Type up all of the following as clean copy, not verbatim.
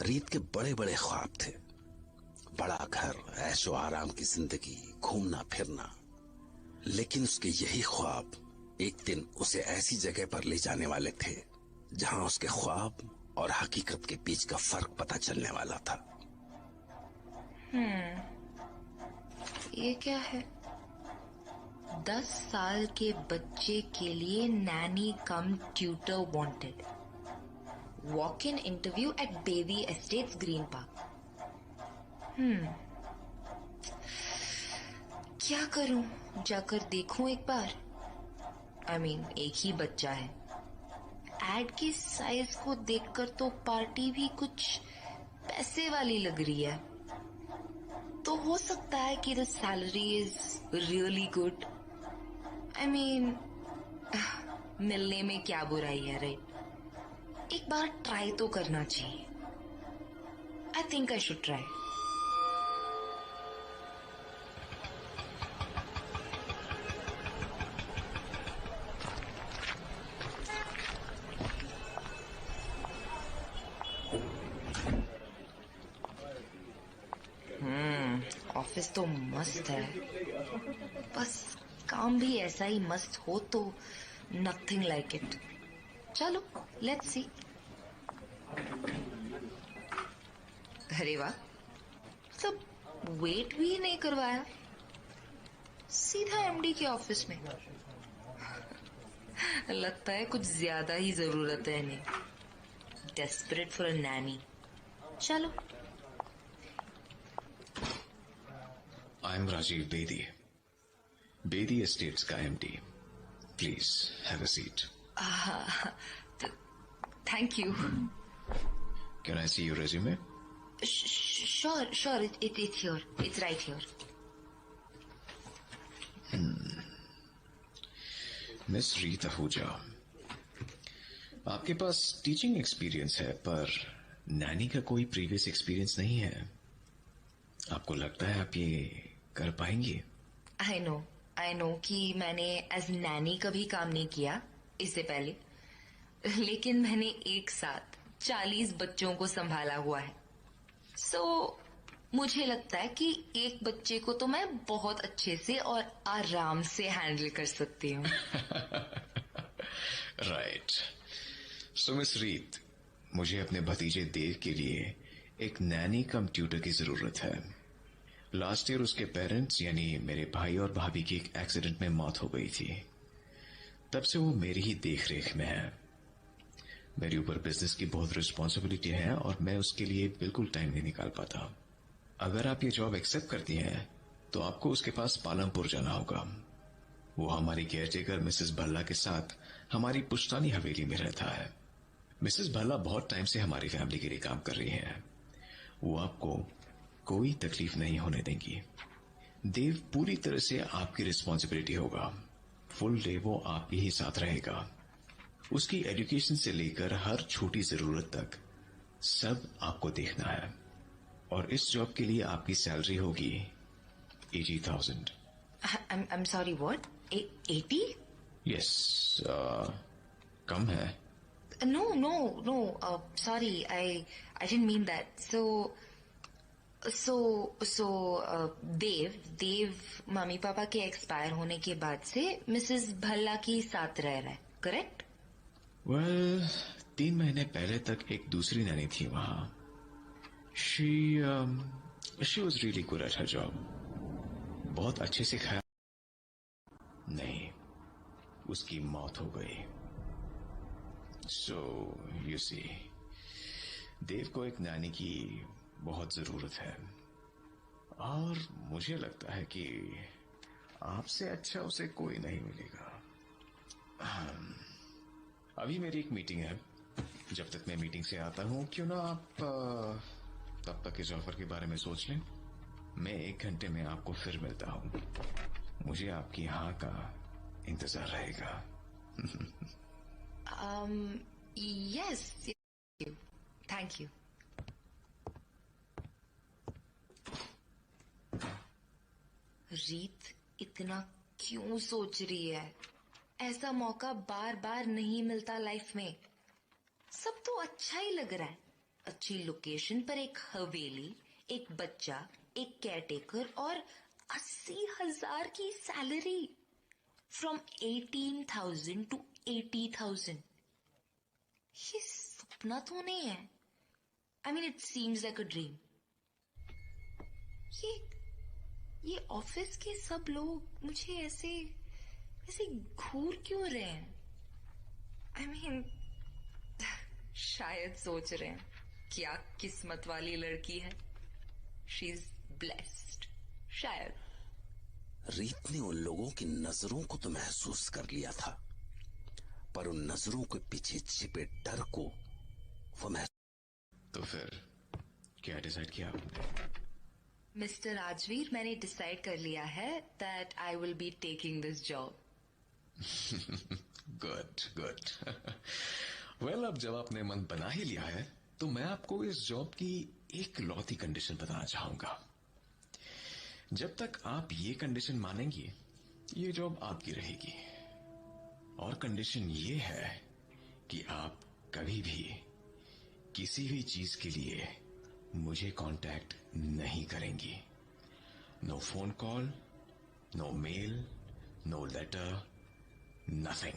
रीत के बड़े बड़े ख्वाब थे, बड़ा घर, ऐशो आराम की जिंदगी, घूमना फिरना। लेकिन उसके यही ख्वाब एक दिन उसे ऐसी जगह पर ले जाने वाले थे जहां उसके ख्वाब और हकीकत के बीच का फर्क पता चलने वाला था। ये क्या है? 10 साल के बच्चे के लिए nanny cum tutor wanted. Walk in interview at Baby Estates Green Park. क्या करूं? जाकर देखूं एक बार। I mean, एक ही बच्चा है। एड के साइज को देखकर तो पार्टी भी कुछ पैसे वाली लग रही है। तो हो सकता है कि the salary is really good. I mean, मिलने में क्या बुराई है, राइट? एक बार ट्राई तो करना चाहिए। I think I should try. Office तो मस्त है, बस काम भी ऐसा ही मस्त हो तो नथिंग लाइक इट। चलो लेट्स सी। अरे वाह, मतलब वेट भी नहीं करवाया, सीधा एमडी के ऑफिस में। लगता है कुछ ज्यादा ही जरूरत है इन्हें। Desperate for a Naini. चलो। I'm Rajiv Bedi, Bedi Estates का MD. Please have a seat. Thank you. Can I see your resume? Sure. It's here. It's right here. Miss रीत आहूजा, आपके पास टीचिंग एक्सपीरियंस है पर नैनी का कोई प्रीवियस एक्सपीरियंस नहीं है। आपको लगता है आप ये कर पाएंगी? आई नो कि मैंने एज नैनी कभी काम नहीं किया इससे पहले, लेकिन मैंने एक साथ 40 बच्चों को संभाला हुआ है। मुझे लगता है कि एक बच्चे को तो मैं बहुत अच्छे से और आराम से हैंडल कर सकती हूँ। राइट। सो मिस रीत, मुझे अपने भतीजे देव के लिए एक नैनी कम ट्यूटर की जरूरत है। लास्ट ईयर उसके पेरेंट्स यानी मेरे भाई और भाभी की एक एक्सीडेंट में मौत हो गई थी। तब से वो मेरी ही देख रेख में है। मेरे ऊपर बिजनेस की बहुत रिस्पॉन्सिबिलिटी है और मैं उसके लिए बिल्कुल टाइम नहीं निकाल पाता। अगर आप ये जॉब एक्सेप्ट करती हैं तो आपको उसके पास पालमपुर जाना होगा। वो हमारी केयरटेकर मिसेस भल्ला के साथ हमारी पुश्तैनी हवेली में रहता है। मिसेस भल्ला बहुत टाइम से हमारी फैमिली के लिए काम कर रही हैं। वो आपको कोई तकलीफ नहीं होने देंगी। देव पूरी तरह से आपकी रिस्पॉन्सिबिलिटी होगा। फुल डे वो आप ही साथ रहेगा। उसकी एजुकेशन से लेकर हर छोटी जरूरत तक सब आपको देखना है। और इस जॉब के लिए आपकी सैलरी होगी 80,000। I'm sorry, what? 80? यस, कम है। No. Sorry, I didn't mean that. Dev mummy papa के एक्सपायर होने के बाद से मिसेस भल्ला की साथ रह रहा है, करेक्ट? वेल, 3 महीने पहले तक एक दूसरी नैनी थी वहां। She was really good at her job. बहुत अच्छे से ख्याल नहीं, उसकी मौत हो गई। सो यू सी, देव को एक नैनी की बहुत जरूरत है और मुझे लगता है कि आपसे अच्छा उसे कोई नहीं मिलेगा। अभी मेरी एक मीटिंग है। जब तक मैं मीटिंग से आता हूं, क्यों ना आप तब तक इस ऑफर के बारे में सोच लें। मैं 1 घंटे में आपको फिर मिलता हूं। मुझे आपकी हाँ का इंतजार रहेगा। Yes, thank you. रीत इतना क्यों सोच रही है? ऐसा मौका बार बार नहीं मिलता लाइफ में। सब तो अच्छा ही लग रहा है, अच्छी लोकेशन पर एक हवेली, एक बच्चा, एक केयरटेकर और 80,000 की सैलरी। From 18,000 to 80,000। ये सपना तो नहीं है। I mean, it seems like a dream. ये ऑफिस के सब लोग मुझे ऐसे घूर क्यों रहे हैं? I mean, शायद सोच रहे हैं क्या किस्मत वाली लड़की है। She is blessed. शायद। रीत ने उन लोगों की नजरों को तो महसूस कर लिया था, पर उन नजरों के पीछे छिपे डर को वो तो फिर क्या डिसाइड किया आपने? मिस्टर राजवीर, मैंने डिसाइड कर लिया है that I will be taking this job. Good well, अब जब आपने मन बना ही लिया है तो मैं आपको इस जॉब की एक लौती कंडीशन बताना चाहूंगा। जब तक आप ये कंडीशन मानेंगी, ये जॉब आपकी रहेगी। और कंडीशन ये है कि आप कभी भी किसी भी चीज के लिए मुझे कांटेक्ट नहीं करेंगी। No phone call, no mail, no letter, nothing.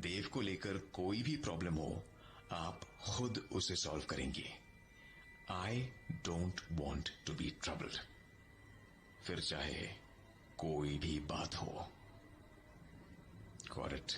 Dev को लेकर कोई भी प्रॉब्लम हो, आप खुद उसे सॉल्व करेंगी। I don't want to be troubled, फिर चाहे कोई भी बात हो। Got it?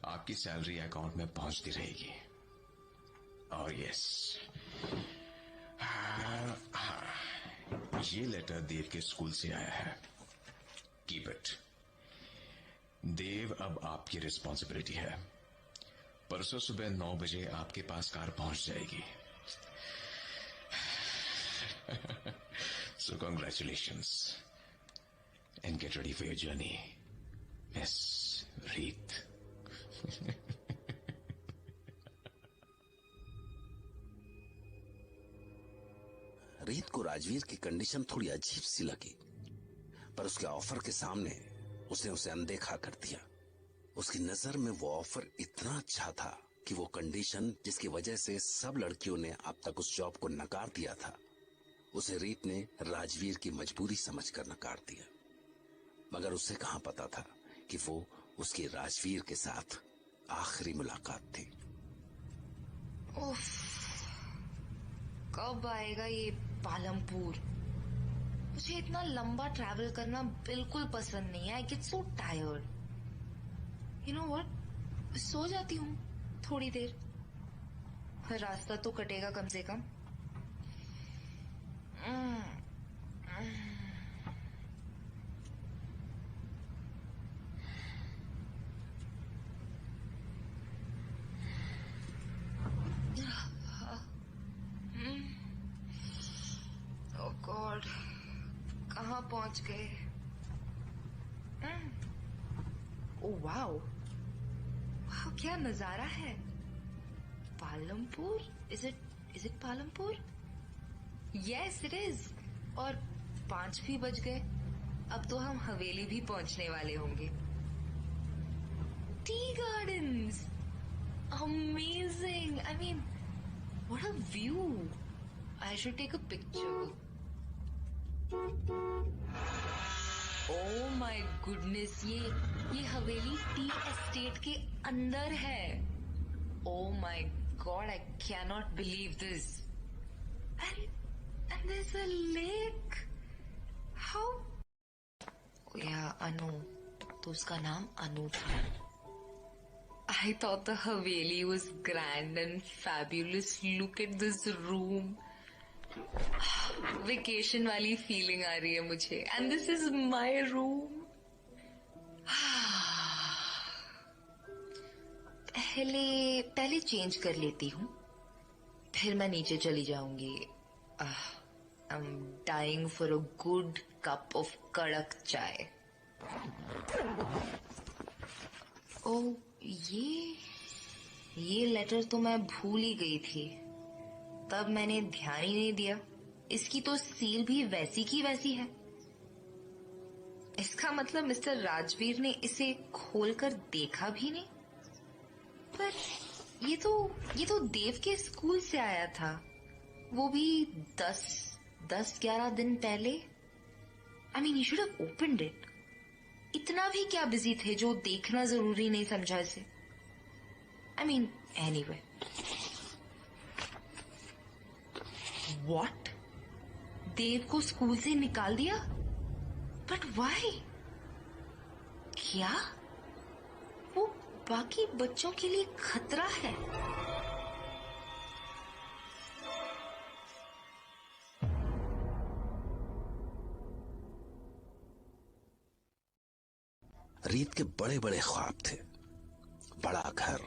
आपकी सैलरी अकाउंट में पहुंचती रहेगी। और यस, ये लेटर देव के स्कूल से आया है। Keep it. देव अब आपकी रिस्पॉन्सिबिलिटी है। परसों सुबह 9 बजे आपके पास कार पहुंच जाएगी। सो congratulations and get ready for your journey, miss रीत। रीत को राजवीर की कंडीशन थोड़ी अजीब सी लगी, पर उसके ऑफर के सामने उसने उसे अनदेखा कर दिया। उसकी नजर में वो ऑफर इतना अच्छा था कि वो कंडीशन जिसकी वजह से सब लड़कियों ने अब तक उस जॉब को नकार दिया था, उसे रीत ने राजवीर की मजबूरी समझकर नकार दिया। मगर उसे कहां पता था कि वो उसकी राजवीर के साथ आखिरी मुलाकात थी। उफ, कब आएगा ये पालमपुर? मुझे इतना लंबा ट्रैवल करना बिल्कुल पसंद नहीं है। I get so tired. You know what, सो जाती हूँ थोड़ी देर, रास्ता तो कटेगा कम से कम। ओह गॉड, कहाँ पहुंच गए? ओह वाओ, वाह क्या नजारा है। Palampur? Is it Palampur? Yes it is. और 5 भी बज गए। अब तो हम हवेली भी पहुंचने वाले होंगे। Tea gardens, amazing. I mean what a view. I should take a picture. Oh my goodness, ये हवेली टी एस्टेट के अंदर है। Oh my god, I can not believe this. And there is a lake. How? या अनु, तो उसका नाम अनु था। I thought the haveli was grand and fabulous. Look at this room. Vacation वाली फीलिंग आ रही है मुझे। And this is my room. पहले चेंज कर लेती हूँ, फिर मैं नीचे चली जाऊंगी। I am dying for a good cup of kadak chai. ओ, ये लेटर तो मैं भूल ही गई थी, तब मैंने ध्यान ही नहीं दिया। इसकी तो सील भी वैसी की वैसी है। इसका मतलब मिस्टर राजवीर ने इसे खोलकर देखा भी नहीं। पर ये तो देव के स्कूल से आया था, वो भी 10-11 दिन पहले। I mean you should have opened it. इतना भी क्या बिजी थे जो देखना जरूरी नहीं समझा इसे? I mean anyway. व्हाट? देव को स्कूल से निकाल दिया? But why? क्या वो बाकी बच्चों के लिए खतरा है? रीत के बड़े बड़े ख्वाब थे, बड़ा घर,